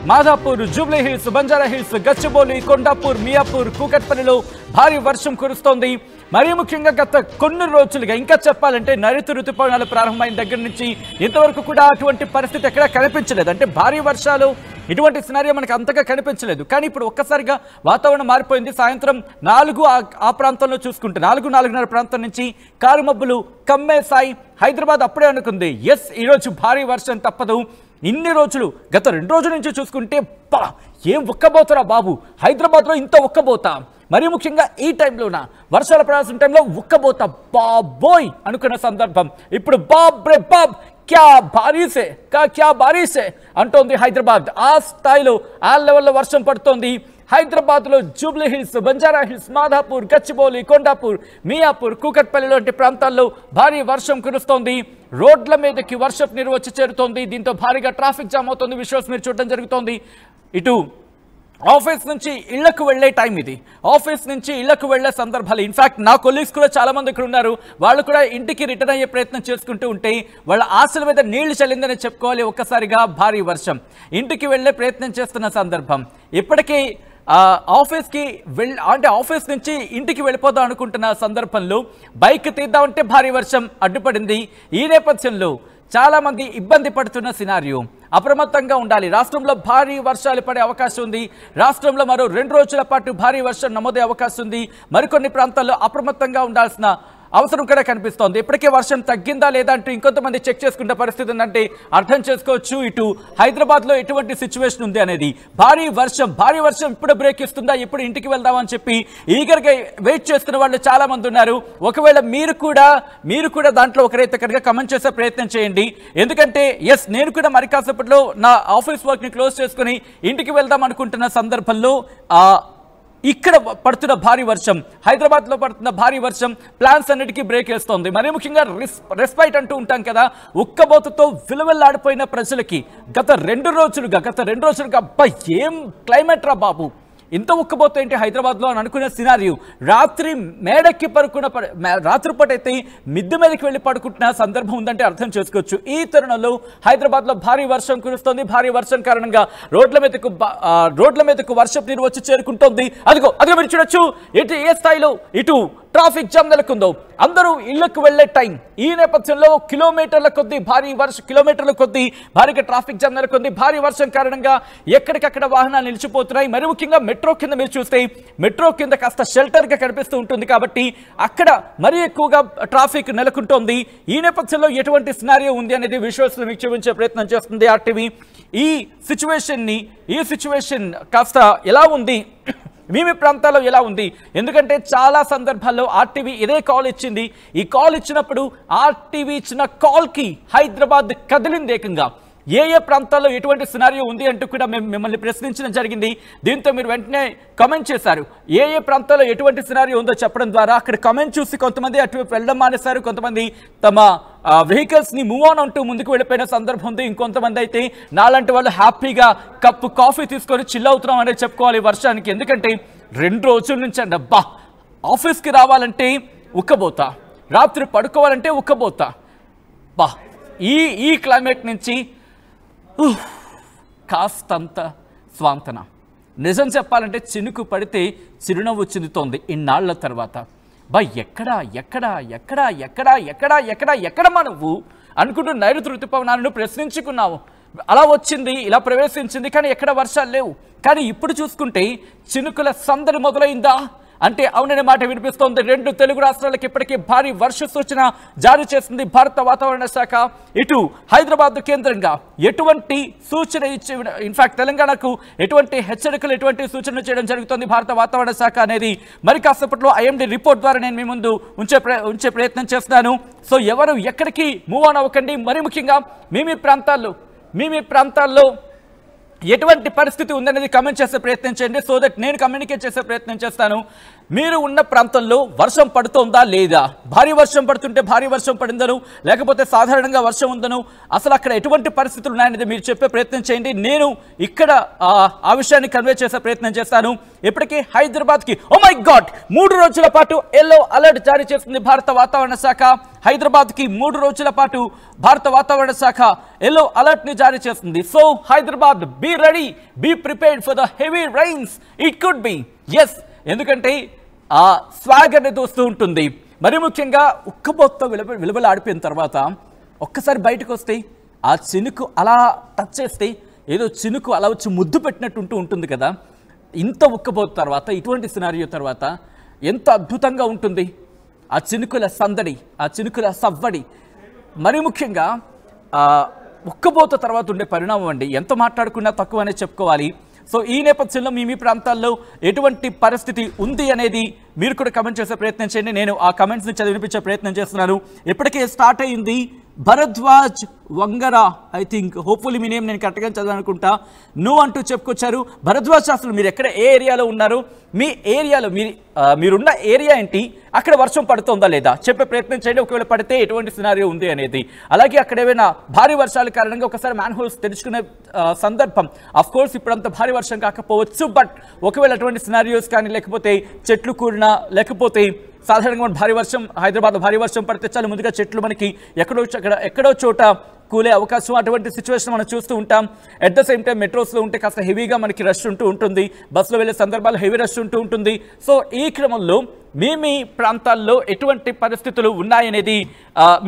మాదాపూర్, జూబ్లీ హిల్స్, బంజారా హిల్స్, గచ్చిబౌలి, కొండాపూర్, మియాపూర్, కూకట్పల్లిలో భారీ వర్షం కురుస్తోంది. మరీ ముఖ్యంగా గత కొన్ని రోజులుగా ఇంకా చెప్పాలంటే నైరుతి ఋతుపవనాలు ప్రారంభమైన దగ్గర నుంచి ఇంతవరకు కూడా అటువంటి పరిస్థితి ఎక్కడా కనిపించలేదు. అంటే భారీ వర్షాలు ఇటువంటి సినారియో మనకు అంతగా కనిపించలేదు. కానీ ఇప్పుడు ఒక్కసారిగా వాతావరణం మారిపోయింది. సాయంత్రం 4 ఆ ప్రాంతంలో చూసుకుంటే 4-4:30 ప్రాంతం నుంచి కారుమబ్బులు కమ్మేశాయి. హైదరాబాద్ అప్పుడే అనుకుంది ఎస్ ఈరోజు భారీ వర్షం తప్పదు. ఇన్ని రోజులు గత 2 రోజుల నుంచి చూసుకుంటే ఏం ఉక్కబోతారా బాబు, హైదరాబాద్లో ఇంత ఉక్కబోతా, మరీ ముఖ్యంగా ఈ టైంలోన వర్షాల ప్రవాసం టైంలో ఉక్కబోతా బాబోయ్ అనుకున్న సందర్భం. ఇప్పుడు బాబ్ రే బాబ్ క్యా బారీసే అంటోంది హైదరాబాద్. ఆ స్థాయిలో ఆ లెవెల్లో వర్షం పడుతోంది. హైదరాబాద్లో జూబ్లీ హిల్స్, బంజారా హిల్స్, మాదాపూర్, గచ్చిబౌలి, కొండాపూర్, మియాపూర్, కూకట్పల్లి లాంటి ప్రాంతాల్లో భారీ వర్షం కురుస్తోంది. రోడ్ల మీదకి వర్షపు నీరు వచ్చి చేరుతోంది. దీంతో భారీగా ట్రాఫిక్ జామ్ అవుతుంది. విజువల్స్ మీరు చూడడం జరుగుతోంది. ఇటు ఆఫీస్ నుంచి ఇళ్లకు వెళ్లే టైం ఇది. ఆఫీస్ నుంచి ఇళ్లకు వెళ్లే సందర్భాలు ఇన్ఫాక్ట్ నా కొలీగ్స్ కూడా చాలా మంది ఇక్కడ ఉన్నారు. వాళ్ళు కూడా ఇంటికి రిటర్న్ అయ్యే ప్రయత్నం చేసుకుంటూ ఉంటే వాళ్ళ ఆశల మీద నీళ్లు చల్లిందని చెప్పుకోవాలి. ఒక్కసారిగా భారీ వర్షం ఇంటికి వెళ్లే ప్రయత్నం చేస్తున్న సందర్భం. ఇప్పటికీ ఆఫీస్ నుంచి ఇంటికి వెళ్ళిపోదాం అనుకుంటున్న సందర్భంలో బైక్ తీద్దామంటే భారీ వర్షం అడ్డుపడింది. ఈ నేపథ్యంలో చాలా మంది ఇబ్బంది పడుతున్న సినారియో. అప్రమత్తంగా ఉండాలి. రాష్ట్రంలో భారీ వర్షాలు పడే అవకాశం ఉంది. రాష్ట్రంలో మరో 2 రోజుల పాటు భారీ వర్షం నమోదయ్యే అవకాశం ఉంది. మరికొన్ని ప్రాంతాల్లో అప్రమత్తంగా ఉండాల్సిన అవసరం కూడా కనిపిస్తోంది. ఇప్పటికే వర్షం తగ్గిందా లేదా అంటూ ఇంకొంతమంది చెక్ చేసుకునే పరిస్థితి ఉందంటే అర్థం చేసుకోవచ్చు ఇటు హైదరాబాద్లో ఎటువంటి సిచ్యువేషన్ ఉంది అనేది. భారీ వర్షం ఇప్పుడు బ్రేక్ ఇస్తుందా, ఎప్పుడు ఇంటికి వెళ్దామని చెప్పి ఈగర్గా వెయిట్ చేస్తున్న వాళ్ళు చాలా మంది ఉన్నారు. ఒకవేళ మీరు కూడా దాంట్లో ఒకరైతే కనుక కమెంట్ చేసే ప్రయత్నం చేయండి. ఎందుకంటే ఎస్ నేను కూడా మరి కాసేపట్లో నా ఆఫీస్ వర్క్ని క్లోజ్ చేసుకుని ఇంటికి వెళ్దాం అనుకుంటున్న సందర్భంలో ఇక్కడ పడుతున్న భారీ వర్షం, హైదరాబాద్లో పడుతున్న భారీ వర్షం ప్లాన్స్ అన్నిటికీ బ్రేక్ వేస్తోంది. మరీ ముఖ్యంగా రెస్పైట్ అంటూ ఉంటాం కదా, ఉక్కబోతతో విలువెల్లాడిపోయిన ప్రజలకి గత 2 రోజులుగా అబ్బా ఏం క్లైమేట్ రా బాబు, ఇంత ఉక్కబోతే ఏంటి హైదరాబాద్లో అని అనుకునే సినారియో. రాత్రిపూట అయితే మిద్దె మీదకి వెళ్ళి పడుకుంటున్న సందర్భం ఉందంటే అర్థం చేసుకోవచ్చు. ఈ తరుణంలో హైదరాబాద్లో భారీ వర్షం కురుస్తోంది. భారీ వర్షం కారణంగా రోడ్ల మీదకు వర్షపు నీరు వచ్చి చేరుకుంటోంది. అదిగో మీరు చూడొచ్చు ఏ స్థాయిలో ఇటు ట్రాఫిక్ జామ్ నెలకొందో. అందరూ ఇళ్లకు వెళ్లే టైం. ఈ నేపథ్యంలో కిలోమీటర్ల కొద్దీ భారీగా ట్రాఫిక్ జామ్ నెలకొంది. భారీ వర్షం కారణంగా ఎక్కడికక్కడ వాహనాలు నిలిచిపోతున్నాయి. మరి ముఖ్యంగా మెట్రో కింద మీరు చూస్తే మెట్రో కింద కాస్త షెల్టర్ గా కనిపిస్తూ ఉంటుంది కాబట్టి అక్కడ మరీ ఎక్కువగా ట్రాఫిక్ నెలకొంటోంది. ఈ నేపథ్యంలో ఎటువంటి సినారియో ఉంది అనేది విజువల్స్ మీకు చూపించే ప్రయత్నం చేస్తుంది ఆర్టీవీ. ఈ సిచ్యువేషన్ కాస్త ఎలా ఉంది, మీ ప్రాంతాల్లో ఎలా ఉంది? ఎందుకంటే చాలా సందర్భాల్లో ఆర్టీవీ ఇదే కాల్ ఇచ్చింది. ఈ కాల్ ఇచ్చినప్పుడు ఆర్టీవీ ఇచ్చిన కాల్కి హైదరాబాద్ కదిలింది ఏకంగా. ఏ ప్రాంతాల్లో ఎటువంటి సినారియో ఉంది అంటూ కూడా మిమ్మల్ని ప్రశ్నించడం జరిగింది. దీంతో మీరు వెంటనే కమెంట్ చేశారు. ఏ ప్రాంతాల్లో ఎటువంటి సినారియో ఉందో చెప్పడం ద్వారా అక్కడ కమెంట్ చూసి కొంతమంది అటువైపు వెళ్ళడం మానేశారు. కొంతమంది తమ వెహికల్స్ని మూవ్ ఆన్ అంటూ ముందుకు వెళ్ళిపోయిన సందర్భం ఉంది. ఇంకొంతమంది అయితే నాలాంటి వాళ్ళు హ్యాపీగా కప్పు కాఫీ తీసుకొని చిల్ అవుతున్నాం అనేది చెప్పుకోవాలి వర్షానికి. ఎందుకంటే 2 రోజుల నుంచి అండి అబ్బా ఆఫీస్కి రావాలంటే ఉక్కబోతా, రాత్రి పడుకోవాలంటే ఉక్కబోతా. బా ఈ క్లైమేట్ నుంచి కాస్తంత స్వాంతన. నిజం చెప్పాలంటే చినుకు పడితే చిరునవ్వు చిందుతోంది ఇన్నాళ్ల తర్వాత. బా ఎక్కడమ్మా నువ్వు అనుకుంటూ నైరుతి ఋతుపవనాలను ప్రశ్నించుకున్నావు. అలా వచ్చింది, ఇలా ప్రవేశించింది, కానీ ఎక్కడ వర్షాలు లేవు. కానీ ఇప్పుడు చూసుకుంటే చినుకుల సందడి మొదలైందా అంటే అవుననే మాట వినిపిస్తోంది. 2 తెలుగు రాష్ట్రాలకు ఇప్పటికే భారీ వర్ష సూచన జారీ చేసింది భారత వాతావరణ శాఖ. ఇటు హైదరాబాద్ కేంద్రంగా ఎటువంటి సూచన ఇచ్చి ఇన్ఫాక్ట్ తెలంగాణకు ఎటువంటి హెచ్చరికలు, ఎటువంటి సూచనలు చేయడం జరుగుతుంది భారత వాతావరణ శాఖ అనేది మరి కాసేపట్లో ఐఎండీ రిపోర్ట్ ద్వారా నేను మీ ముందు ఉంచే ప్రయత్నం చేస్తున్నాను. సో ఎవరు ఎక్కడికి మూవ్ ఆన్ అవ్వకండి. మరి ముఖ్యంగా మీ ప్రాంతాల్లో ఎటువంటి పరిస్థితి ఉందనేది కమెంట్ చేసే ప్రయత్నం చేయండి. సో దట్ నేను కమ్యూనికేట్ చేసే ప్రయత్నం చేస్తాను. మీరు ఉన్న ప్రాంతంలో వర్షం పడుతోందా లేదా, భారీ వర్షం పడుతుంటే భారీ వర్షం పడిందను, లేకపోతే సాధారణంగా వర్షం ఉందను, అసలు అక్కడ ఎటువంటి పరిస్థితులు ఉన్నాయనేది మీరు చెప్పే ప్రయత్నం చేయండి. నేను ఇక్కడ ఆ విషయాన్ని కన్వే చేసే ప్రయత్నం చేస్తాను. ఇప్పటికీ హైదరాబాద్కి ఓ మై గాడ్ 3 రోజుల పాటు ఎల్లో అలర్ట్ జారీ చేస్తుంది భారత వాతావరణ శాఖ. హైదరాబాద్కి 3 రోజుల పాటు భారత వాతావరణ శాఖ ఎల్లో అలర్ట్ని జారీ చేస్తుంది. So Hyderabad be ready, be prepared for the heavy rains. It could be yes, ఎందుకంటే ఆ స్వాగ్ అనేది వస్తూ ఉంటుంది. మరి ముఖ్యంగా ఉక్కబోత్తో విలువలు ఆడిపోయిన తర్వాత ఒక్కసారి బయటకు వస్తే ఆ చినుకు అలా టచ్ చేస్తే ఏదో చినుకు అలా వచ్చి ముద్దు పెట్టినట్టు ఉంటుంది కదా. ఇంత ఉక్కబోతు తర్వాత, ఇటువంటి సినారియో తర్వాత ఎంత అద్భుతంగా ఉంటుంది ఆ చినుకుల సందడి, ఆ చినుకుల సవ్వడి. మరి ముఖ్యంగా ఉక్కబోత తర్వాత ఉండే పరిణామం అండి, ఎంత మాట్లాడుకున్నా తక్కువనే చెప్పుకోవాలి. సో ఈ నేపథ్యంలో మీ ప్రాంతాల్లో ఎటువంటి పరిస్థితి ఉంది అనేది మీరు కూడా కమెంట్ చేసే ప్రయత్నం చేయండి. నేను ఆ కమెంట్స్ని చదివినిపించే ప్రయత్నం చేస్తున్నాను. ఇప్పటికే స్టార్ట్ అయింది Bharadwaj Vangara, I think hopefully మీ నేమ్ నేను కరెక్ట్గా చదవాలనుకుంటా. నువ్వు అంటూ చెప్పుకొచ్చారు. భరద్వాజ్ అసలు మీరు ఎక్కడ, ఏ ఏరియాలో ఉన్నారు? మీ ఏరియాలో మీరున్న ఏరియా ఏంటి? అక్కడ వర్షం పడుతుందా లేదా చెప్పే ప్రయత్నం చేయండి. ఒకవేళ పడితే ఎటువంటి సినారియో ఉంది అనేది. అలాగే అక్కడ ఏమైనా భారీ వర్షాల కారణంగా ఒకసారి మ్యాన్ హోల్స్ తెరుచుకునే సందర్భం, అఫ్ కోర్స్ ఇప్పుడంత భారీ వర్షం కాకపోవచ్చు, బట్ ఒకవేళ అటువంటి సినారియోస్ కానీ, లేకపోతే చెట్లు కూడినా, లేకపోతే సాధారణంగా భారీ వర్షం, హైదరాబాద్ భారీ వర్షం పడితే చాలా ముందుగా చెట్లు మనకి ఎక్కడో చోట కూలే అవకాశం, అటువంటి సిచ్యువేషన్ మనం చూస్తూ ఉంటాం. అట్ ద సేమ్ టైం మెట్రోస్లో ఉంటే కాస్త హెవీగా మనకి రష్ ఉంటూ ఉంటుంది, బస్సులో వెళ్ళే సందర్భాలు హెవీ రష్ ఉంటూ ఉంటుంది. సో ఈ క్రమంలో మీ ప్రాంతాల్లో ఎటువంటి పరిస్థితులు ఉన్నాయనేది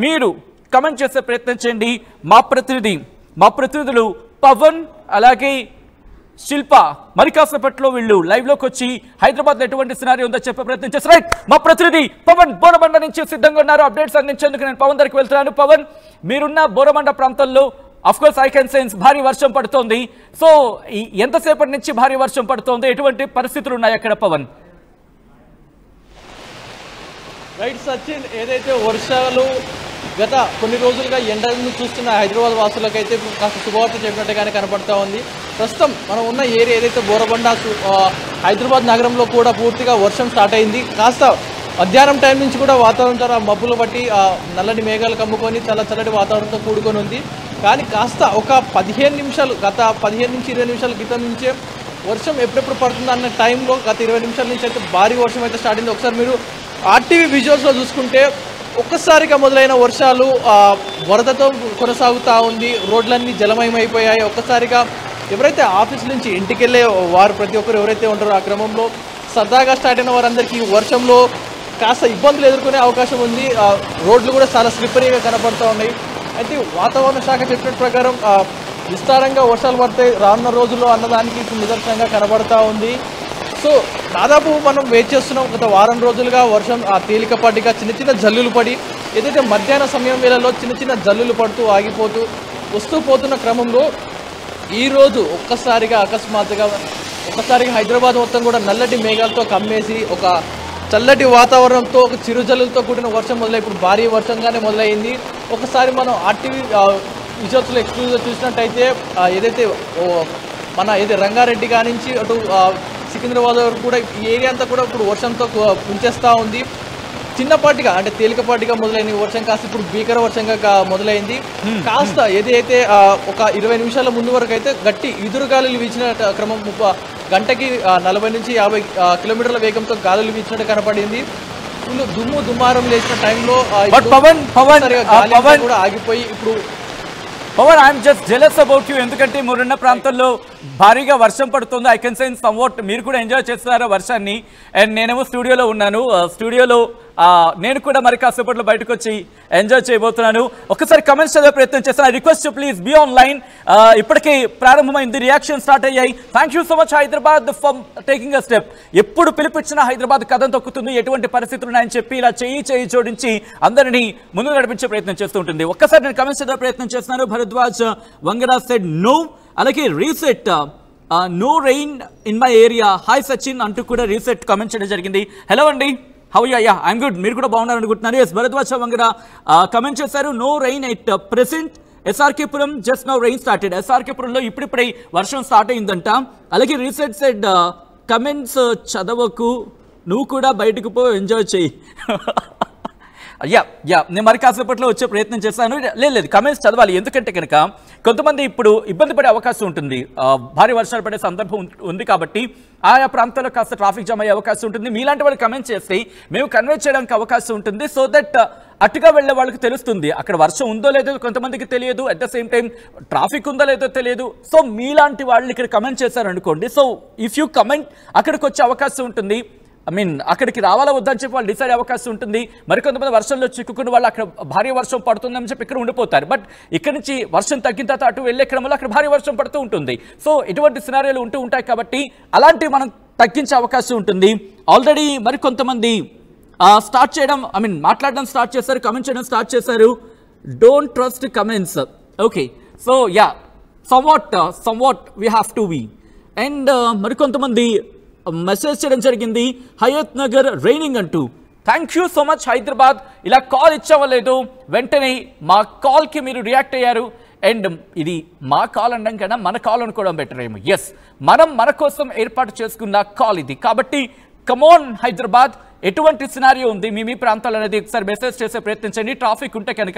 మీరు కమెంట్ చేసే ప్రయత్నం చేయండి. మా ప్రతినిధులు పవన్ అలాగే శిల్ప మరి కాసేపట్లో వీళ్ళు లైవ్లోకి వచ్చి హైదరాబాద్లో ఎటువంటి సినారీ ఉందో చెప్పే ప్రయత్నం చేస్తారు. రైట్, మా ప్రతినిధి పవన్ బోరబండ నుంచి సిద్ధంగా ఉన్నారు అప్డేట్స్ అందించేందుకు. నేను పవన్ దగ్గరికి వెళ్తున్నాను. పవన్, మీరున్న బోరబండ ప్రాంతంలో of course I can sense భారీ వర్షం పడుతోంది. సో ఎంతసేపటి నుంచి భారీ వర్షం పడుతోంది, ఎటువంటి పరిస్థితులు ఉన్నాయి అక్కడ పవన్? రైట్ సచిన్, ఏదైతే వర్షాలు గత కొన్ని రోజులుగా ఎండలను చూస్తున్న హైదరాబాద్ వాసులకైతే కాస్త శుభవార్త చెప్పినట్టుగానే కనపడతా ఉంది. ప్రస్తుతం మనం ఉన్న ఏరియా ఏదైతే బోరబండ, హైదరాబాద్ నగరంలో కూడా పూర్తిగా వర్షం స్టార్ట్ అయింది. కాస్త మధ్యాహ్నం టైం నుంచి కూడా వాతావరణం చాలా మబ్బులు బట్టి నల్లని మేఘాలు కమ్ముకొని చాలా చల్లటి వాతావరణంతో కూడుకొని ఉంది. కానీ కాస్త ఒక 15 నిమిషాలు, గత 15 నుంచి 20 నిమిషాల క్రితం నుంచే వర్షం ఎప్పుడెప్పుడు పడుతుంది అన్న టైంలో గత 20 నిమిషాల నుంచి అయితే భారీ వర్షం అయితే స్టార్ట్ అయింది. ఒకసారి మీరు ఆర్టీవీ విజువల్స్లో చూసుకుంటే ఒక్కసారిగా మొదలైన వర్షాలు వరదతో కొనసాగుతూ ఉంది. రోడ్లన్నీ జలమయమైపోయాయి. ఒక్కసారిగా ఎవరైతే ఆఫీస్ నుంచి ఇంటికి వెళ్ళే వారు ప్రతి ఒక్కరు ఎవరైతే ఉంటారో ఆ క్రమంలో సరదాగా స్టార్ట్ అయిన వారందరికీ వర్షంలో కాస్త ఇబ్బందులు ఎదుర్కొనే అవకాశం ఉంది. రోడ్లు కూడా చాలా స్లిప్పరీగా కనపడుతూ ఉన్నాయి. అయితే వాతావరణ శాఖ చెప్పిన ప్రకారం విస్తారంగా వర్షాలు పడతాయి రానున్న రోజుల్లో అన్నదానికి ఇప్పుడు నిదర్శనంగా కనబడతా ఉంది. సో దాదాపు మనం వెయిట్ చేస్తున్నాం గత వారం రోజులుగా వర్షం తేలికపాటిగా చిన్న చిన్న జల్లులు పడి, ఏదైతే మధ్యాహ్న సమయం వేళలో చిన్న చిన్న జల్లులు పడుతూ ఆగిపోతూ వస్తూ పోతున్న క్రమంలో ఈరోజు ఒక్కసారిగా అకస్మాత్తుగా హైదరాబాద్ మొత్తం కూడా నల్లటి మేఘాలతో కమ్మేసి ఒక చల్లటి వాతావరణంతో ఒక చిరుజల్లులతో కూడిన వర్షం మొదలై ఇప్పుడు భారీ వర్షంగానే మొదలైంది. ఒకసారి మనం ఆర్టీవీ విజువల్స్లో ఎక్స్క్లూజివ్గా చూసినట్టయితే ఏదైతే మన రంగారెడ్డి కానించి అటు సికింద్రాబాద్ వరకు కూడా ఈ ఏరియా అంతా కూడా ఇప్పుడు వర్షంతో ముంచేస్తూ ఉంది. చిన్నపాటిగా అంటే తేలికపాటిగా మొదలైన వర్షం కాస్త ఇప్పుడు భీకర వర్షంగా మొదలైంది. కాస్త ఏదైతే ఒక 20 నిమిషాల ముందు వరకు అయితే గట్టి ఎదురుగాలులు వీచిన క్రమం, గంటకి 40 నుంచి 50 కిలోమీటర్ల వేగంతో గాలులు వీచినట్టు కనపడింది. దుమ్ము దుమ్మారం లేచిన టైంలో కూడా ఆగిపోయి ఇప్పుడు Pavan, I'm just jealous about you. ఎందుకంటే మీరున్న ప్రాంతంలో భారీగా వర్షం పడుతుంది. ఐ కెన్ సెన్స్ సమ్వాట్ మీరు కూడా ఎంజాయ్ చేస్తున్నారా వర్షాన్ని? అండ్ నేనేమో స్టూడియోలో ఉన్నాను. స్టూడియోలో నేను కూడా మరి కాసేపట్లో బయటకు వచ్చి ఎంజాయ్ చేయబోతున్నాను. ఒకసారి కమెంట్స్ చదివే ప్రయత్నం చేస్తాను. I request please be online. ఇప్పటికే ప్రారంభమైంది, రియాక్షన్ స్టార్ట్ అయ్యాయి. Thank you so much Hyderabad for taking a step. ఎప్పుడు పిలిపించినా హైదరాబాద్ కథం తొక్కుతుంది, ఎటువంటి పరిస్థితులు ఉన్నాయని చెప్పి ఇలా చేయి జోడించి అందరినీ ముందుకు నడిపించే ప్రయత్నం చేస్తూ ఉంటుంది. ఒక్కసారి నేను కమెంట్స్ చదివే ప్రయత్నం చేస్తున్నాను. Bharadwaj Vangara said no. అలాగే reset no rain in my area, hi Sachin అంటూ కూడా రీసెట్ కమెంట్ చేయడం జరిగింది. హలో అండి, హౌ యా ఐఎమ్ గుడ్. మీరు కూడా బాగున్నారు అనుకుంటున్నారు. ఎస్, భరద్వాజ్ వంగరా కమెంట్ చేశారు. No rain at present SRK Puram, just now rain started. ఎస్ఆర్కేపురంలో ఇప్పుడిప్పుడే వర్షం స్టార్ట్ అయిందంట. అలాగే రీసెట్ సెడ్ కమెంట్స్ చదవకు, నువ్వు కూడా బయటకు పో, ఎంజాయ్ చేయి. నేను మరి కాసేపట్లో వచ్చే ప్రయత్నం చేస్తాను. లేదు కమెంట్స్ చదవాలి, ఎందుకంటే కనుక కొంతమంది ఇప్పుడు ఇబ్బంది పడే అవకాశం ఉంటుంది. భారీ వర్షాలు పడే సందర్భం ఉంది కాబట్టి ఆయా ప్రాంతాల్లో కాస్త ట్రాఫిక్ జామ్ అయ్యే అవకాశం ఉంటుంది. మీలాంటి వాళ్ళు కమెంట్ చేస్తే మేము కన్వే చేయడానికి అవకాశం ఉంటుంది. సో దట్ అటుగా వెళ్ళే వాళ్ళకి తెలుస్తుంది అక్కడ వర్షం ఉందో లేదో కొంతమందికి తెలియదు, at the same time traffic ఉందో లేదో తెలియదు. సో మీలాంటి వాళ్ళు ఇక్కడ కమెంట్ చేశారనుకోండి, సో ఇఫ్ యూ కమెంట్ అక్కడికి వచ్చే అవకాశం ఉంటుంది. అక్కడికి రావాలా వద్దని చెప్పి వాళ్ళు డిసైడ్ అవకాశం ఉంటుంది. మరికొంతమంది వర్షంలో చిక్కుకున్న వాళ్ళు అక్కడ భారీ వర్షం పడుతుందని చెప్పి ఇక్కడ ఉండిపోతారు. బట్ ఇక్కడ నుంచి వర్షం తగ్గిన తర్వాత అటు వెళ్ళే క్రమంలో అక్కడ భారీ వర్షం పడుతూ ఉంటుంది. సో ఇటువంటి సినారియోలు ఉంటూ ఉంటాయి కాబట్టి అలాంటివి మనం తగ్గించే అవకాశం ఉంటుంది. ఆల్రెడీ మరికొంతమంది స్టార్ట్ చేయడం మాట్లాడడం స్టార్ట్ చేశారు, కమెంట్ చేయడం స్టార్ట్ చేశారు. Don't trust comments. Okay, so yeah somewhat we have to be. And మరికొంతమంది మెసేజ్ చేయడం జరిగింది, హయత్ నగర్ రైనింగ్ అంటూ. Thank you so much Hyderabad. ఇలా కాల్ ఇచ్చావలేదు వెంటనే మా కాల్కి మీరు రియాక్ట్ అయ్యారు. అండ్ ఇది మా కాల్ అనడం కన్నా మన కాల్ అనుకోవడం బెటర్ ఏమో. ఎస్, మనం మన కోసం ఏర్పాటు చేసుకున్న కాల్ ఇది కాబట్టి కమోన్ హైదరాబాద్. ఎటువంటి సినారియో ఉంది మీ ప్రాంతాలు అనేది ఒకసారి మెసేజ్ చేసే ప్రయత్నించండి. ట్రాఫిక్ ఉంటే కనుక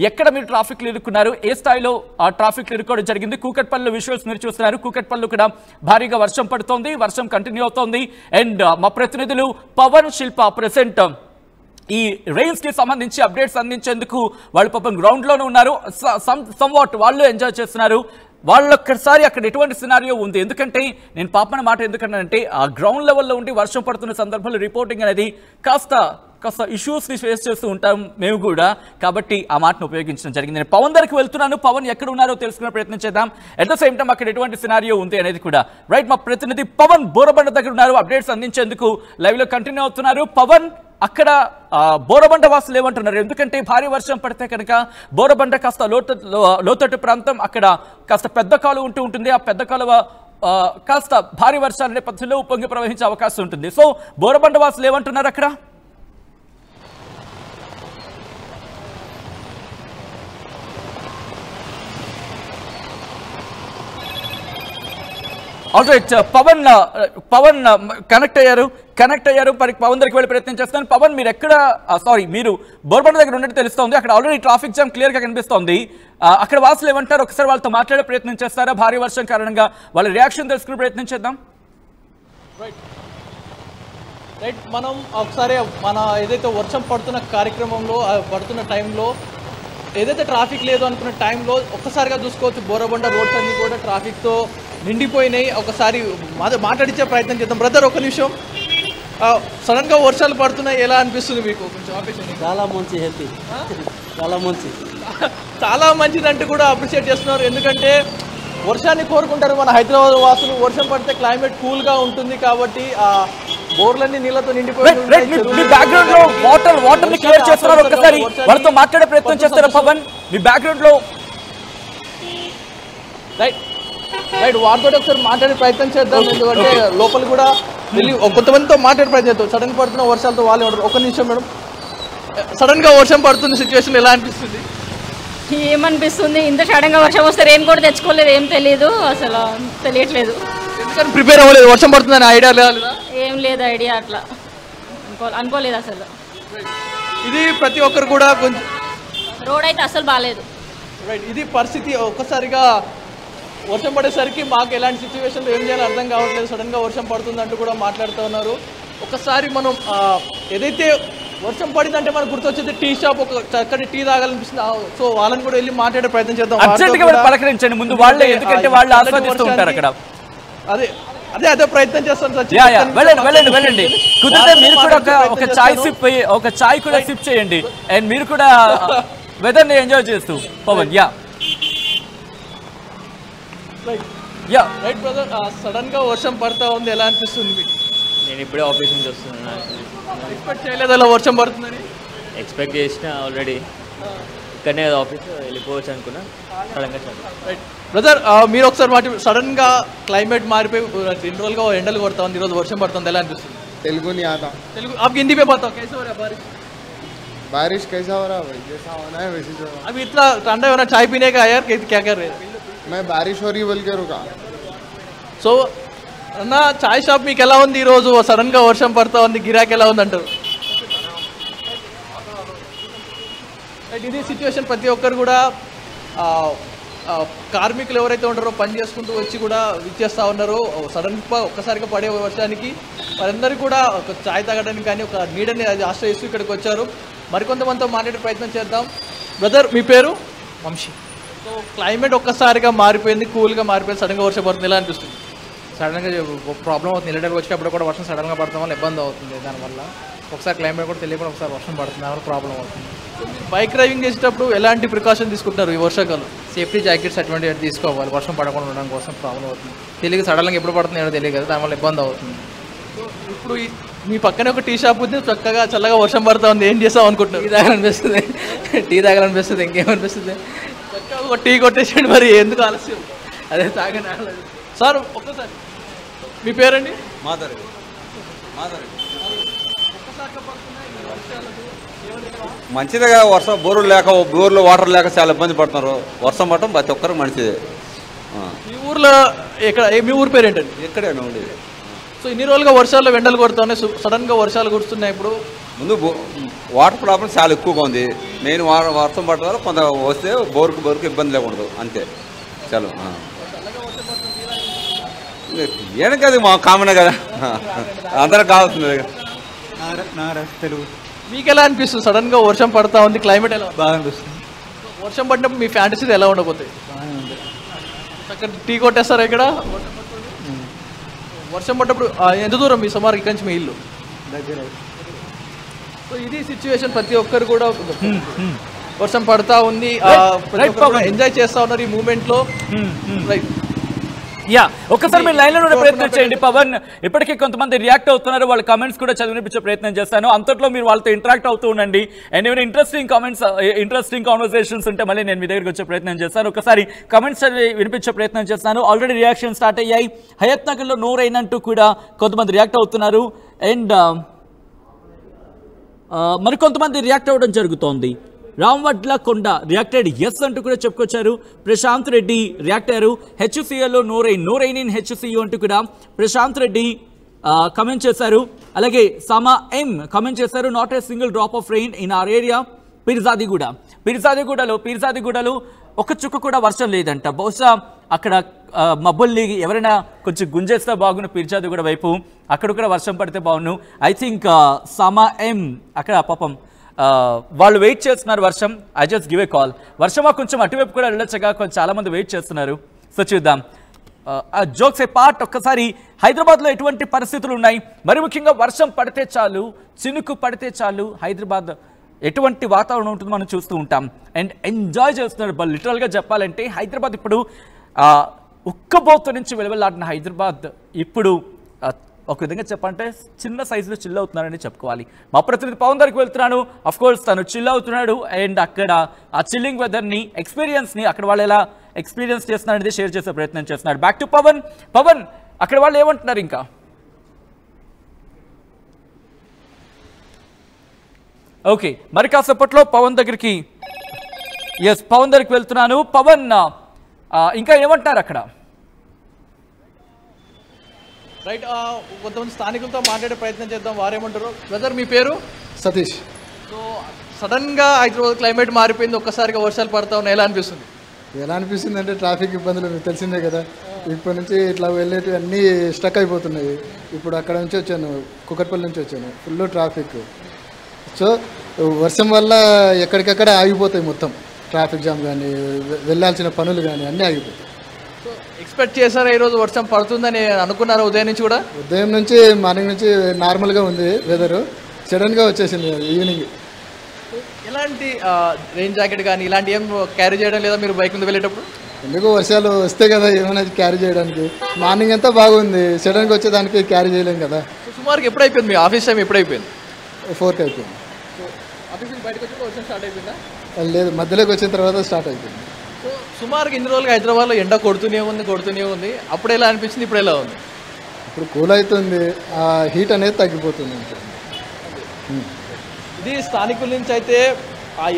ఎక్కడ మీరు ట్రాఫిక్లు ఇరుక్కున్నారు, ఏ స్థాయిలో ఆ ట్రాఫిక్లు ఇరుక్కోవడం జరిగింది. కూకట్పల్లిలో విజువల్స్ మీరు చూస్తున్నారు. కూకట్పల్లిలో కూడా భారీగా వర్షం పడుతోంది, వర్షం కంటిన్యూ అవుతోంది. అండ్ మా ప్రతినిధులు పవన్, శిల్ప ప్రెసెంట్ ఈ రైన్స్ కి సంబంధించి అప్డేట్స్ అందించేందుకు వాళ్ళు పాపం గ్రౌండ్ లోనే ఉన్నారు. సమ్వాట్ వాళ్ళు ఎంజాయ్ చేస్తున్నారు. వాళ్ళొక్కసారి అక్కడ ఎటువంటి సినారియో ఉంది. ఎందుకంటే నేను పాపన మాట ఎందుకంటే ఆ గ్రౌండ్ లెవెల్లో ఉండి వర్షం పడుతున్న సందర్భంలో రిపోర్టింగ్ అనేది కాస్త ఇష్యూస్ని ఫేస్ చేస్తూ ఉంటాం మేము కూడా. కాబట్టి ఆ మాటను ఉపయోగించడం జరిగింది. నేను పవన్ దగ్గరికి వెళ్తున్నాను. పవన్ ఎక్కడ ఉన్నారో తెలుసుకునే ప్రయత్నం చేద్దాం. అట్ ద సేమ్ టైం అక్కడ ఎటువంటి సినారియో ఉంది అనేది కూడా. రైట్, మా ప్రతినిధి పవన్ బోరబండ దగ్గర ఉన్నారు. అప్డేట్స్ అందించేందుకు లైవ్లో కంటిన్యూ అవుతున్నారు. పవన్, అక్కడ బోరబండ వాసులు ఏమంటున్నారు? ఎందుకంటే భారీ వర్షం పడితే కనుక బోరబండ కాస్త లోతట్టు ప్రాంతం, అక్కడ కాస్త పెద్ద కాలువ ఉంటూ ఉంటుంది. ఆ పెద్ద కాలువ కాస్త భారీ వర్షాల నేపథ్యంలో ఉప్పొంగి ప్రవహించే అవకాశం ఉంటుంది. సో బోరబండ వాసులు ఏమంటున్నారు అక్కడ? ఆల్రైట్, పవన్ కనెక్ట్ అయ్యారు. మరి పవన్ దగ్గరికి వెళ్ళి ప్రయత్నం చేస్తాను. పవన్, మీరు ఎక్కడ మీరు బోరబండ దగ్గర ఉన్నట్టు తెలుస్తోంది. అక్కడ ఆల్రెడీ ట్రాఫిక్ జామ్ క్లియర్ గా కనిపిస్తోంది. అక్కడ వాసులు ఏమంటారు ఒకసారి వాళ్ళతో మాట్లాడే ప్రయత్నం చేస్తారా? భారీ వర్షం కారణంగా వాళ్ళ రియాక్షన్ తెలుసుకునే ప్రయత్నం చేద్దాం. రైట్, మనం ఒకసారి మన ఏదైతే వర్షం పడుతున్న కార్యక్రమంలో పడుతున్న టైంలో ఏదైతే ట్రాఫిక్ లేదు అనుకున్న టైంలో ఒక్కసారిగా చూసుకోవచ్చు బోరబండ రోడ్స్ అన్ని కూడా ట్రాఫిక్తో నిండిపోయినాయి. ఒకసారి మాట్లాడించే ప్రయత్నం చేద్దాం. బ్రదర్, ఒక నిమిషం. సడన్గా వర్షాలు పడుతున్నాయి, ఎలా అనిపిస్తుంది మీకు? కొంచెం ఆపేసి. చాలా మంచి హెల్తీ, చాలా మంచిదంటూ కూడా అప్రిషియేట్ చేస్తున్నారు. ఎందుకంటే వర్షాన్ని కోరుకుంటారు మన హైదరాబాద్ వాసులు. వర్షం పడితే క్లైమేట్ కూల్గా ఉంటుంది కాబట్టి ఆ బోర్లన్నీ నీళ్ళతో నిండిపోయి బ్యాక్గ్రౌండ్ లో వాటర్ ని క్లియర్ చేస్తున్నారు. ఒక్కసారి వాళ్ళతో మాట్లాడే ప్రయత్నం చేస్తారా పవన్? మీ బ్యాక్గ్రౌండ్ లో రైట్ వాటితో ఒకసారి మాట్లాడే ప్రయత్నం చేద్దాం. ఎందుకంటే లోపల కూడా వెళ్ళి కొంతమందితో మాట్లాడే ప్రయత్నం చేద్దాం. సడన్ పడుతున్న వర్షాలతో వాళ్ళు ఉంటారు. ఒక నిమిషం మేడం, సడన్ గా వర్షం పడుతున్న సిచ్యువేషన్ ఎలా అనిపిస్తుంది? ఏమనిపిస్తుంది, ఇంత సడన్ గా వర్షం వస్తే రెయిన్ కోట్ తెచ్చుకోలేదు, ఏం తెలియదు, అసలు తెలియట్లేదు. ఎందుకని ప్రిపేర్ అవ్వలేదు? వర్షం పడుతుందని ఐడియా లేదా? ఏం లేదు ఐడియా, అట్లా అనుకోలేదు అసలు. ఇది ప్రతి ఒక్కరు కూడా కొంచెం రోడ్ అయితే అసలు బాగాలేదు. రైట్, ఇది పరిస్థితి. ఒక్కసారిగా వర్షం పడేసరికి మాకు ఎలాంటి సిచ్యువేషన్లో ఏం చేయాలో అర్థం కావట్లేదు. సడన్గా వర్షం పడుతుందంటూ కూడా మాట్లాడుతూ ఉన్నారు. ఒకసారి మనం ఏదైతే వర్షం పడిందంటే మనకు గుర్తొచ్చేది టీ షాప్, ఒక చక్కటి టీ తాగాలనిపిస్తుంది. సో వాళ్ళని కూడా వెళ్ళి మాట్లాడే ప్రయత్నం చేద్దాం. పలకరించండి ముందు వాళ్ళే, ఎందుకంటే వాళ్ళు ఆస్వాదిస్తూ ఉంటారు అక్కడ. అదే ప్రయత్నం చేస్తాను. వెళ్ళండి. కుదిరితే మీరు కూడా ఒక చాయ్ కూడా సిప్ చేయండి. అండ్ మీరు కూడా వెదర్ ని ఎంజాయ్ చేస్తూ పవన్. రైట్ బ్రదర్, సడన్ గా వర్షం పడతా ఉంది, ఎలా అనిపిస్తుంది మీకు? నేను ఇప్పుడే ఆఫీస్ నుంచి వస్తున్నాను. ఎక్స్పెక్ట్ చేయలేదు అలా వర్షం పడుతుందని? ఎక్స్పెక్ట్ చేసిన ఆల్రెడీ, ఇక్కడనే ఆఫీస్ వెళ్ళిపోవచ్చు అనుకున్నా. సడన్గా రైట్ బ్రదర్, మీరు ఒకసారి సడన్ గా క్లైమేట్ మారిపోయి 2 రోజులుగా ఎండలు కొడతా ఉంది, ఈరోజు వర్షం పడుతుంది, ఎలా అనిపిస్తుంది? तेलुगु नहीं आता. तेलुगु आप हिंदी में बताओ, कैसे हो रहा है बारिश? बारिश कैसा हो रहा है भाई? जैसा होना है वैसे जो. अभी इतना ठंडा होना, चाय पीने का यार, क्या कर रहे हैं? मैं बारिश हो रही बोल के रुका. సో అన్న, చాయ్ షాప్ మీకు ఎలా ఉంది ఈరోజు? సడన్ గా వర్షం పడతా ఉంది, గిరాకీ ఎలా ఉంది అంటారు? ఇది సిచ్యువేషన్. ప్రతి ఒక్కరు కూడా కార్మికులు ఎవరైతే ఉంటారో పని చేసుకుంటూ వచ్చి కూడా విచ్చేస్తూ ఉన్నారో సడన్గా ఒక్కసారిగా పడే వర్షానికి వారందరూ కూడా ఒక ఛాయ్ తాగడానికి కానీ ఒక నీడని ఆశ్రయిస్తూ ఇక్కడికి వచ్చారు. మరికొంతమందితో మాట్లాడే ప్రయత్నం చేద్దాం. బ్రదర్, మీ పేరు? వంశీ. సో క్లైమేట్ ఒక్కసారిగా మారిపోయింది, కూల్గా మారిపోయింది, సడన్గా వర్షం పడుతుంది, ఎలా అనిపిస్తుంది? సడన్గా ప్రాబ్లం అవుతుంది. వెళ్ళడానికి వచ్చేటప్పుడు కూడా వర్షం సడన్గా పడటం వల్ల ఇబ్బంది అవుతుంది. దానివల్ల ఒకసారి క్లైమేట్ కూడా తెలియకుండా ఒకసారి వర్షం పడుతుంది, దానివల్ల ప్రాబ్లం అవుతుంది. బైక్ డ్రైవింగ్ చేసేటప్పుడు ఎలాంటి ప్రికాషన్ తీసుకుంటున్నారు ఈ వర్షాకాలం? సేఫ్టీ జాకెట్స్ అటువంటివి తీసుకోవాలి, వర్షం పడకుండా ఉండడం కోసం. ప్రాబ్లం అవుతుంది, తెలియదు సడన్గా ఎప్పుడు పడుతుంది ఏమో తెలియదు కదా, దానివల్ల ఇబ్బంది అవుతుంది. ఇప్పుడు మీ పక్కనే ఒక టీ షాప్ ఉంది, చక్కగా చల్లగా వర్షం పడుతూ ఉంది, ఏం చేస్తాం అనుకుంటున్నారు? టీ తాగాలనిపిస్తుంది, టీ తాగాలనిపిస్తుంది, ఇంకేమనిపిస్తుంది? చక్కగా ఒక టీ కొట్టేసాడు, మరి ఎందుకు ఆలస్యం? అదే తాగిన సార్ ఒక్కసారి మీ పేరండి? మాధవి. మంచిదిగా వర్షం బోర్లు వాటర్ లేక చాలా ఇబ్బంది పడుతున్నారు. వర్షం పడటం ప్రతి ఒక్కరు మంచిదే. మీ ఊర్లో ఎక్కడ, మీ ఊరు పేరు ఏంటండి? ఇక్కడే ఉండేది. సో ఇన్ని రోజులుగా వర్షాలు ఎండలు కొడుతున్నాయి, సడన్గా వర్షాలు కురుస్తున్నాయి. ఇప్పుడు ముందు వాటర్ ప్రాబ్లం చాలా ఎక్కువగా ఉంది. మెయిన్ వర్షం పడటం వల్ల కొంత వస్తే బోరుకు ఇబ్బంది లేకూడదు, అంతే. చాలు ఏనక అది మా కామనే కదా, అందరూ కావాల్సింది. తెలుగు. మీకు ఎలా అనిపిస్తుంది? సడన్గా వర్షం పడతా ఉంది, క్లైమేట్ ఎలా బాగా అనిపిస్తుంది. వర్షం పడినప్పుడు మీ ఫ్యాంటసీ ఎలా ఉండబోతాయి? అక్కడ టీ కొట్టేస్తారా ఇక్కడ? వర్షం పడ్డప్పుడు ఎంత దూరం మీ సుమారు ఇక్కడి నుంచి మీ ఇల్లు? దగ్గర. సో ఇది సిచ్యువేషన్, ప్రతి ఒక్కరు కూడా వర్షం పడతా ఉంది, ఎంజాయ్ చేస్తా ఉన్నారు ఈ మూమెంట్ లో. రైట్. యా, ఒక్కసారి మీరు లైన్ లో ఉండే ప్రయత్నం చేయండి. పవన్, ఇప్పటికీ కొంతమంది రియాక్ట్ అవుతున్నారు, వాళ్ళ కామెంట్స్ కూడా చదివినిపించే ప్రయత్నం చేస్తాను. అంతట్లో మీరు వాళ్ళతో ఇంటరాక్ట్ అవుతూ ఉండండి. అండ్ ఏమైనా ఇంట్రెస్టింగ్ కామెంట్స్, ఇంట్రెస్టింగ్ కాన్వర్సేషన్స్ ఉంటే మళ్ళీ నేను మీ దగ్గరికి వచ్చే ప్రయత్నం చేస్తాను. ఒకసారి కామెంట్స్ చదివి వినిపించే ప్రయత్నం చేస్తాను. ఆల్రెడీ రియాక్షన్ స్టార్ట్ అయ్యాయి. హయత్ నగర్ లో నోరైనంటూ కూడా కొంతమంది రియాక్ట్ అవుతున్నారు. అండ్ మరికొంతమంది రియాక్ట్ అవ్వడం జరుగుతోంది. రామవడ్ల కొండ రియాక్టెడ్ ఎస్ అంటూ కూడా చెప్పుకొచ్చారు. ప్రశాంత్ రెడ్డి రియాక్ట్ అయ్యారు. హెచ్సిఎల్లో నోరైన్ ఇన్ హెచ్సియు అంటూ కూడా ప్రశాంత్ రెడ్డి కమెంట్ చేశారు. అలాగే సమా ఎం కమెంట్ చేశారు. Not a single drop of rain in our area. పీర్జాదిగూడలో ఒక చుక్క కూడా వర్షం లేదంట. బహుశా అక్కడ మబ్బుల్ని ఎవరైనా కొంచెం గుంజేస్తే బాగుండు పీర్జాదిగూడ వైపు, అక్కడ కూడా వర్షం పడితే బాగుండు. ఐ థింక్ సమా ఎం అక్కడ పాపం వాళ్ళు వెయిట్ చేస్తున్నారు వర్షం. I just give a call. వర్షమా కొంచెం అటువైపు కూడా వెళ్ళొచ్చగా, కొంచెం చాలా మంది వెయిట్ చేస్తున్నారు. సో చూద్దాం. జోక్స్ ఏ పార్ట్. ఒక్కసారి హైదరాబాద్లో ఎటువంటి పరిస్థితులు ఉన్నాయి, మరి ముఖ్యంగా వర్షం పడితే చాలు, చినుకు పడితే చాలు హైదరాబాద్ ఎటువంటి వాతావరణం ఉంటుందో మనం చూస్తూ ఉంటాం. అండ్ ఎంజాయ్ చేస్తున్నారు. బట్ లిటరల్గా చెప్పాలంటే హైదరాబాద్ ఇప్పుడు ఉక్కబోతు నుంచి వెలువలాడిన హైదరాబాద్ ఇప్పుడు ఒక విధంగా చెప్పంటే చిన్న సైజులో చిల్ అవుతున్నారని చెప్పుకోవాలి. మా ప్రతినిధి పవన్ దగ్గరికి వెళ్తున్నాను. అఫ్ కోర్స్ తను చిల్ అవుతున్నాడు. అండ్ అక్కడ ఆ చిల్లింగ్ వెదర్ని, ఎక్స్పీరియన్స్ని అక్కడ వాళ్ళు ఎలా ఎక్స్పీరియన్స్ చేస్తున్నారనేది షేర్ చేసే ప్రయత్నం చేస్తున్నాడు. Back to Pawan. పవన్, అక్కడ వాళ్ళు ఏమంటున్నారు ఇంకా? ఓకే, మరి కాసేపట్లో పవన్ దగ్గరికి వెళ్తున్నాను. పవన్, ఇంకా ఏమంటున్నారు అక్కడ? రైట్. కొంతమంది స్థానికులతో మాట్లాడే ప్రయత్నం చేద్దాం, వారేమంటారు. బ్రదర్, మీ పేరు? సతీష్. సో సడన్గా హైదరాబాద్ క్లైమేట్ మారిపోయింది, ఒక్కసారిగా వర్షాలు పడతా ఉన్నాయి, ఎలా అనిపిస్తుంది? ఎలా అనిపిస్తుంది అంటే ట్రాఫిక్ ఇబ్బందులు మీకు తెలిసిందే కదా. ఇప్పటి నుంచి ఇట్లా వెళ్ళేటివి అన్నీ స్టక్ అయిపోతున్నాయి. ఇప్పుడు అక్కడ నుంచి వచ్చాను, కుకట్పల్లి నుంచి వచ్చాను, ఫుల్ ట్రాఫిక్. సో వర్షం వల్ల ఎక్కడికక్కడ ఆగిపోతాయి మొత్తం. ట్రాఫిక్ జామ్ కానీ, వెళ్ళాల్సిన పనులు కానీ అన్నీ ఆగిపోతాయి. సో ఎక్స్పెక్ట్ చేశారా ఈరోజు వర్షం పడుతుందని అనుకున్నారా ఉదయం నుంచి కూడా? ఉదయం నుంచి మార్నింగ్ నుంచి నార్మల్గా ఉంది వెదరు, సడన్గా వచ్చేసింది ఈవినింగ్. ఎలాంటి రెయిన్ జాకెట్ కానీ ఇలాంటి ఏం క్యారీ చేయడం లేదా మీరు బైక్ మీద వెళ్ళేటప్పుడు? ఎందుకు వర్షాలు వస్తే కదా ఏమైనా క్యారీ చేయడానికి. మార్నింగ్ అంతా బాగుంది, సడన్గా వచ్చేదానికి క్యారీ చేయలేం కదా. సో సుమారుగా ఎప్పుడు అయిపోయింది మీ ఆఫీస్ టైం? ఎప్పుడు అయిపోయింది? 4కి అయిపోయింది. ఆఫీస్ నుంచి బయటకు వచ్చి వర్షం స్టార్ట్ అయిపోయిందా? లేదు, మధ్యలోకి వచ్చిన తర్వాత స్టార్ట్ అయిపోయింది. సో సుమారుగా ఇన్ని రోజులుగా హైదరాబాద్లో ఎండ కొడుతూనే ఉంది. అప్పుడు ఎలా అనిపించింది, ఇప్పుడు ఎలా ఉంది? ఇప్పుడు కూల్ అవుతుంది, ఆ హీట్ అనేది తగ్గిపోతుంది. ఇది స్థానికుల నుంచి అయితే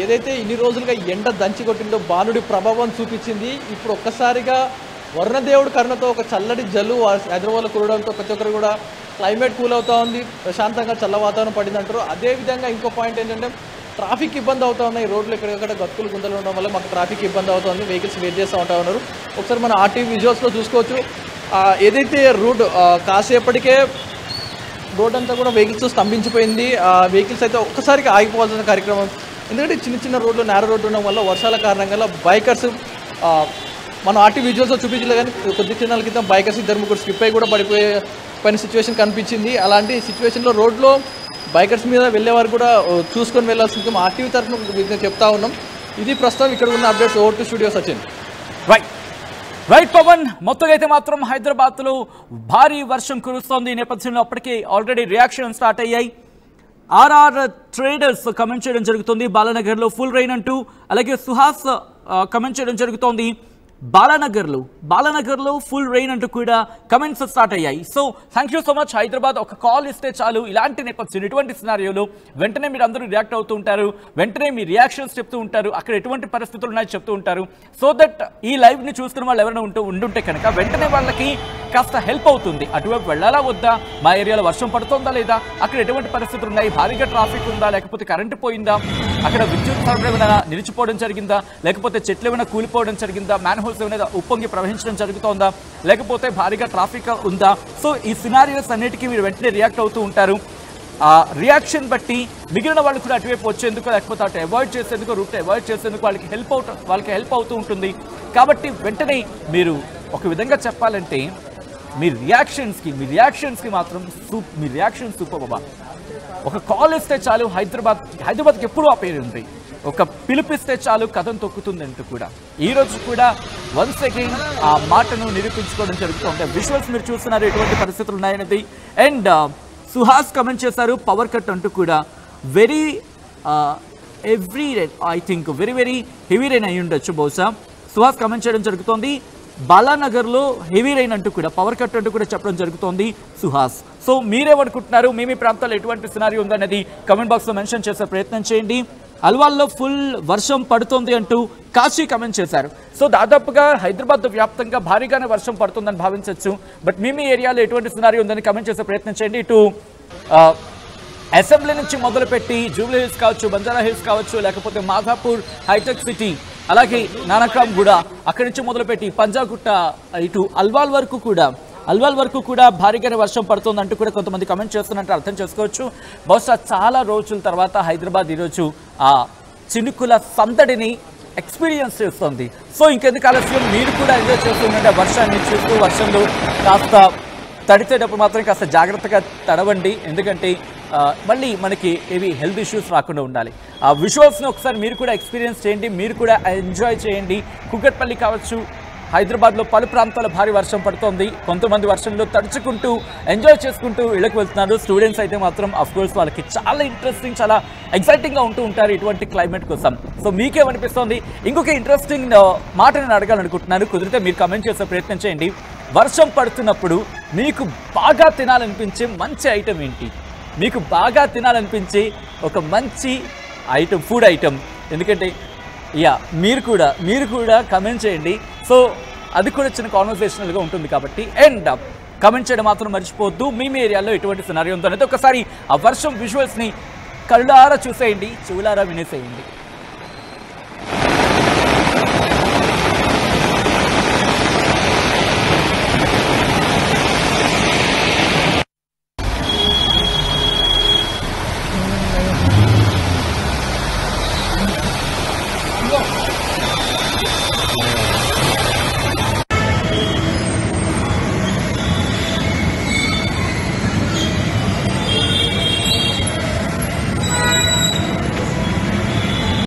ఏదైతే ఇన్ని రోజులుగా ఎండ దంచి కొట్టిందో బాలుడి ప్రభావం చూపించింది. ఇప్పుడు ఒక్కసారిగా వరుణదేవుడు కరుణతో ఒక చల్లటి జల్లు హైదరాబాద్లో కురవడంతో ప్రతి ఒక్కరు కూడా క్లైమేట్ కూల్ అవుతూ ఉంది, ప్రశాంతంగా చల్ల వాతావరణం పడింది అంటారు. అదేవిధంగా ఇంకో పాయింట్ ఏంటంటే ట్రాఫిక్ ఇబ్బంది అవుతా ఉన్నాయి. రోడ్లు ఎక్కడెక్కడ గతుకులు గుంతలు ఉండడం వల్ల మాకు ట్రాఫిక్ ఇబ్బంది అవుతుంది. వెహికల్స్ వెయిట్ చేస్తూ ఉంటా ఉన్నారు. ఒకసారి మన ఆర్టీవీ విజువల్స్లో చూసుకోవచ్చు. ఏదైతే రోడ్ కాసేపటికే రోడ్ అంతా కూడా వెహికల్స్ స్తంభించిపోయింది. వెహికల్స్ అయితే ఒక్కసారిగా ఆగిపోవాల్సిన కార్యక్రమం. ఎందుకంటే చిన్న చిన్న రోడ్లు నేర రోడ్డు ఉండడం వల్ల వర్షాల కారణంగా బైకర్స్ మనం ఆర్టీవీ విజువల్స్లో చూపించలే కానీ కొద్ది క్షణాల క్రితం బైకర్స్ 2-3 స్లిప్ అయి కూడా పడిపోయిన సిచ్యువేషన్ కనిపించింది. అలాంటి సిచ్యువేషన్లో రోడ్లో బైకర్స్ మీద వెళ్ళేవారు కూడా చూసుకొని వెళ్ళాల్సింది ఆర్టీవీ తరఫున చెప్తా ఉన్నాం. ఇది ప్రస్తుతం ఇక్కడ ఉన్న updates. Over to studio Sachin. Right Pavan, మొత్తంగా అయితే మాత్రం హైదరాబాద్లో భారీ వర్షం కురుస్తోంది. ఈ నేపథ్యంలో అప్పటికే ఆల్రెడీ రియాక్షన్ స్టార్ట్ అయ్యాయి. ఆర్ఆర్ ట్రేడర్స్ కమెంట్ చేయడం జరుగుతుంది బాలానగర్లో ఫుల్ రైన్ అంటూ. అలాగే సుహాస్ కమెంట్ చేయడం జరుగుతోంది బాలానగర్లో ఫుల్ రెయిన్ అంటూ కూడా కమెంట్స్ స్టార్ట్ అయ్యాయి. So thank you so much. Hyderabad ఒక కాల్ ఇస్తే చాలు, ఇలాంటి నేపథ్యం ఇటువంటి సినారియోలో వెంటనే మీరు అందరూ రియాక్ట్ అవుతూ ఉంటారు, వెంటనే మీ రియాక్షన్స్ చెప్తూ ఉంటారు, అక్కడ ఎటువంటి పరిస్థితులు ఉన్నాయో చెప్తూ ఉంటారు. సో దట్ ఈ లైవ్ని చూస్తున్న వాళ్ళు ఎవరైనా ఉండుంటే కనుక వెంటనే వాళ్ళకి కాస్త హెల్ప్ అవుతుంది. అటువైపు వెళ్ళాలా వద్దా, మా ఏరియాలో వర్షం పడుతుందా లేదా, అక్కడ ఎటువంటి పరిస్థితులు ఉన్నాయి, భారీగా ట్రాఫిక్ ఉందా, లేకపోతే కరెంటు పోయిందా, అక్కడ విద్యుత్ సరఫరా ఏమైనా నిలిచిపోవడం జరిగిందా, లేకపోతే చెట్లు ఏమైనా కూలిపోవడం జరిగిందా, మ్యాన్ హోల్స్ ఏమైనా ఉప్పొంగి ప్రవహించడం జరుగుతోందా, లేకపోతే భారీగా ట్రాఫిక్ ఉందా. సో ఈ సినారియోస్ అన్నిటికీ మీరు వెంటనే రియాక్ట్ అవుతూ ఉంటారు. ఆ రియాక్షన్ బట్టి మిగిలిన వాళ్ళు కూడా అటువైపు వచ్చేందుకు, లేకపోతే అటు అవాయిడ్ చేసేందుకు, రూట్ అవాయిడ్ చేసేందుకు వాళ్ళకి హెల్ప్ అవుతూ ఉంటుంది. కాబట్టి వెంటనే మీరు ఒక విధంగా చెప్పాలంటే మీ రియాక్షన్స్కి మాత్రం మీ రియాక్షన్ సూపర్ బాబా. ఒక కాల్ ఇస్తే చాలు, హైదరాబాద్కి ఎప్పుడూ ఆ పేరు ఉంది. ఒక పిలిపిస్తే చాలు కథం తొక్కుతుంది అంటూ కూడా ఈరోజు కూడా వన్స్ అగైన్ ఆ మాటను నిరూపించుకోవడం జరుగుతుంది. విజువల్స్ మీరు చూస్తున్నారు ఎటువంటి పరిస్థితులు ఉన్నాయనేది. అండ్ సుహాస్ కమెంట్ చేశారు పవర్ కట్ అంటూ కూడా. Very every rain I think very heavy rain అయి ఉండొచ్చు బహుశా. సుహాస్ కమెంట్ చేయడం జరుగుతోంది బాలానగర్లో హెవీ రైన్ అంటూ కూడా, పవర్ కట్ అంటూ కూడా చెప్పడం జరుగుతోంది సుహాస్. సో మీరేమనుకుంటున్నారు, మీ ప్రాంతాల్లో ఎటువంటి సినారియో ఉందనేది కమెంట్ బాక్స్లో మెన్షన్ చేసే ప్రయత్నం చేయండి. అల్వాల్లో ఫుల్ వర్షం పడుతుంది అంటూ కాశీ కమెంట్ చేశారు. సో దాదాపుగా హైదరాబాద్ వ్యాప్తంగా భారీగానే వర్షం పడుతుందని భావించవచ్చు. బట్ మీ ఏరియాలో ఎటువంటి సినారియో ఉందని కమెంట్ చేసే ప్రయత్నం చేయండి. ఇటు అసెంబ్లీ నుంచి మొదలుపెట్టి జూబ్లీ హిల్స్ కావచ్చు, బంజారా హిల్స్ కావచ్చు, లేకపోతే మాధాపూర్, హైటెక్ సిటీ, అలాగే నానక్రామ్ కూడా, అక్కడి నుంచి మొదలుపెట్టి పంజాగుట్ట, ఇటు అల్వాల్ వరకు కూడా భారీగానే వర్షం పడుతుందంటూ కూడా కొంతమంది కమెంట్ చేస్తున్నట్టు అర్థం చేసుకోవచ్చు. బహుశా చాలా రోజుల తర్వాత హైదరాబాద్ ఈరోజు ఆ చినుకుల సందడిని ఎక్స్పీరియన్స్ చేస్తుంది. సో ఇంకెందుకు ఆలస్యం, మీరు కూడా ఎంజాయ్ చేస్తుంటే వర్షాన్ని చూస్తూ, వర్షంలో కాస్త తడిచేటప్పుడు మాత్రం కాస్త జాగ్రత్తగా తడవండి. ఎందుకంటే మళ్ళీ మనకి ఏవి హెల్త్ ఇష్యూస్ రాకుండా ఉండాలి. ఆ విజువల్స్ని ఒకసారి మీరు కూడా ఎక్స్పీరియన్స్ చేయండి, మీరు కూడా ఎంజాయ్ చేయండి. కూకట్పల్లి కావచ్చు, హైదరాబాద్లో పలు ప్రాంతాల భారీ వర్షం పడుతోంది. కొంతమంది వర్షంలో తడుచుకుంటూ ఎంజాయ్ చేసుకుంటూ ఇళ్ళకి వెళ్తున్నారు. స్టూడెంట్స్ అయితే మాత్రం అఫ్కోర్స్ వాళ్ళకి చాలా ఇంట్రెస్టింగ్, చాలా ఎక్సైటింగ్గా ఉంటూ ఉంటారు ఇటువంటి క్లైమేట్ కోసం. సో మీకేమనిపిస్తుంది? ఇంకొక ఇంట్రెస్టింగ్ మాట నేను అడగాలనుకుంటున్నాను, కుదిరితే మీరు కమెంట్ చేసే ప్రయత్నం చేయండి. వర్షం పడుతున్నప్పుడు మీకు బాగా తినాలనిపించే మంచి ఐటెం ఏంటి? మీకు బాగా తినాలనిపించే ఒక మంచి ఐటెం, ఫుడ్ ఐటెం. ఎందుకంటే మీరు కూడా కమెంట్ చేయండి. సో అది కూడా చిన్న కాన్వర్సేషనల్గా ఉంటుంది కాబట్టి. అండ్ కమెంట్ చేయడం మాత్రం మర్చిపోవద్దు. మీ ఏరియాలో ఎటువంటి సినారియో ఉందో అనేది ఒకసారి ఆ వర్షం విజువల్స్ని కళ్ళారా చూసేయండి, చెవులారా వినేసేయండి.